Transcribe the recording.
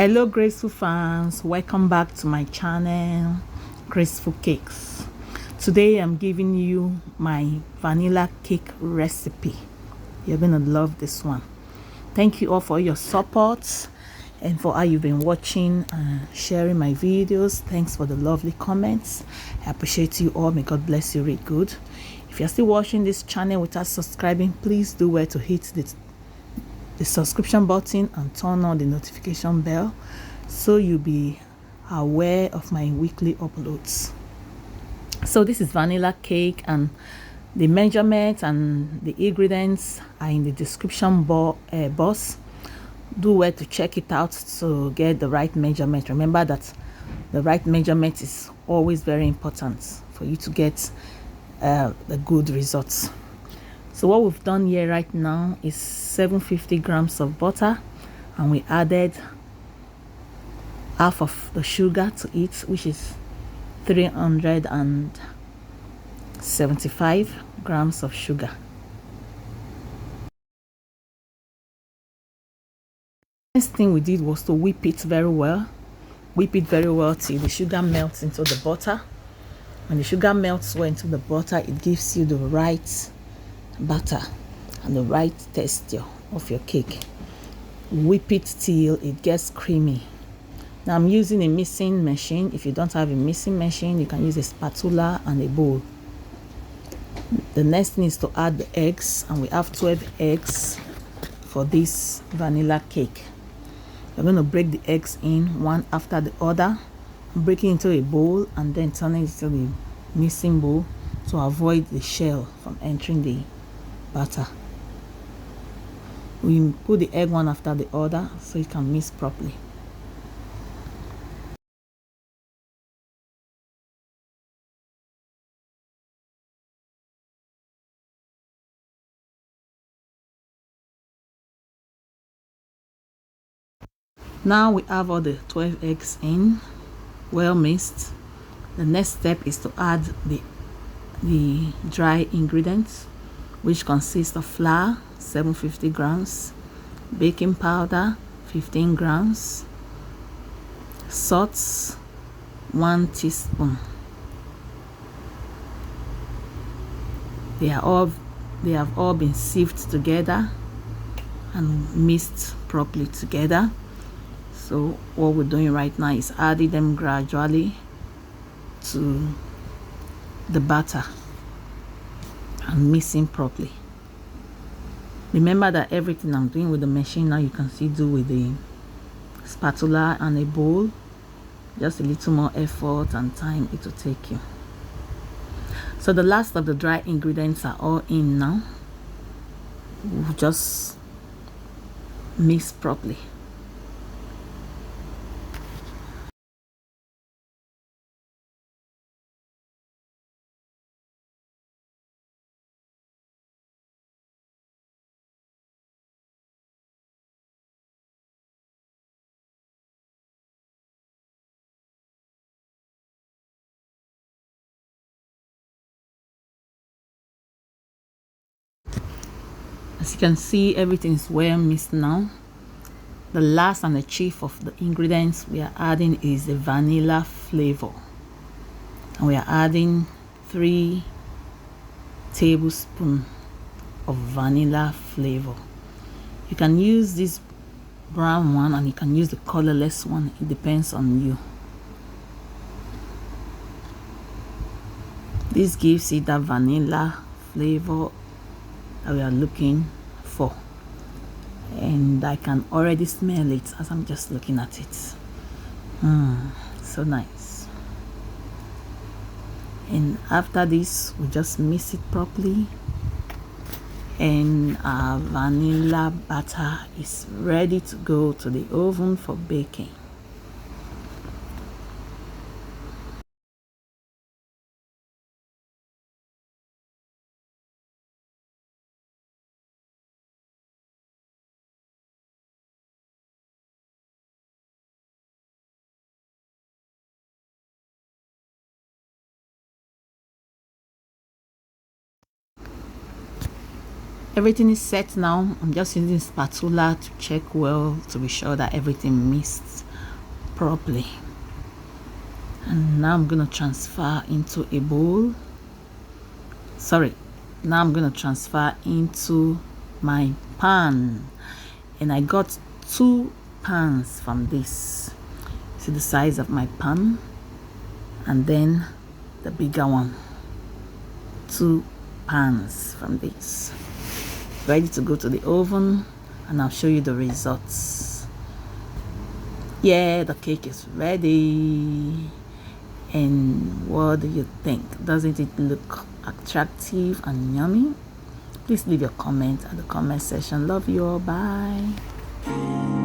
Hello graceful fans, welcome back to my channel Graceful Cakes. Today I'm giving you my vanilla cake recipe. You're gonna love this one. Thank you all for your support and for how you've been watching and sharing my videos. Thanks for the lovely comments. I appreciate you all. May God bless you really good. If you're still watching this channel without subscribing, please do where to hit the subscription button and turn on the notification bell so you'll be aware of my weekly uploads. So this is vanilla cake, and the measurements and the ingredients are in the description box. Do where to check it out to get the right measurement. Remember that the right measurement is always very important for you to get the good results. So what we've done here right now is 750 grams of butter, and we added half of the sugar to it, which is 375 grams of sugar. Next thing we did was to whip it very well till the sugar melts into the butter. When the sugar melts well into the butter, it gives you the right butter and the right texture of your cake. Whip it till it gets creamy. Now I'm using a mixing machine. If you don't have a mixing machine, you can use a spatula and a bowl. The next thing is to add the eggs, and we have 12 eggs for this vanilla cake. We're going to break the eggs in one after the other, break it into a bowl and then turn it into the mixing bowl to avoid the shell from entering the butter. We put the egg one after the other so it can mix properly. Now we have all the 12 eggs in, well mixed. The next step is to add the dry ingredients, which consist of flour 750 grams, baking powder 15 grams, salt 1 teaspoon. They have all been sieved together and mixed properly together. So what we're doing right now is adding them gradually to the batter and mixing properly. Remember that everything I'm doing with the machine now you can see do with the spatula and a bowl. Just a little more effort and time it will take you. So the last of the dry ingredients are all in now. We'll just mix properly. As you can see, everything is well mixed now. The last and the chief of the ingredients we are adding is the vanilla flavor, and we are adding 3 tablespoons of vanilla flavor. You can use this brown one and you can use the colorless one. It depends on you. This gives it that vanilla flavor that we are looking for, and I can already smell it as I'm just looking at it. So nice. And after this we just mix it properly, and our vanilla batter is ready to go to the oven for baking. Everything is set now. I'm just using spatula to check well to be sure that everything mixed properly. And now I'm gonna transfer into a bowl. Now I'm gonna transfer into my pan, and I got 2 pans from this. See the size of my pan, and then the bigger one. 2 pans from this. Ready to go to the oven, and I'll show you the results. Yeah, the cake is ready. And what do you think? Doesn't it look attractive and yummy? Please leave your comment at the comment section. Love you all. Bye.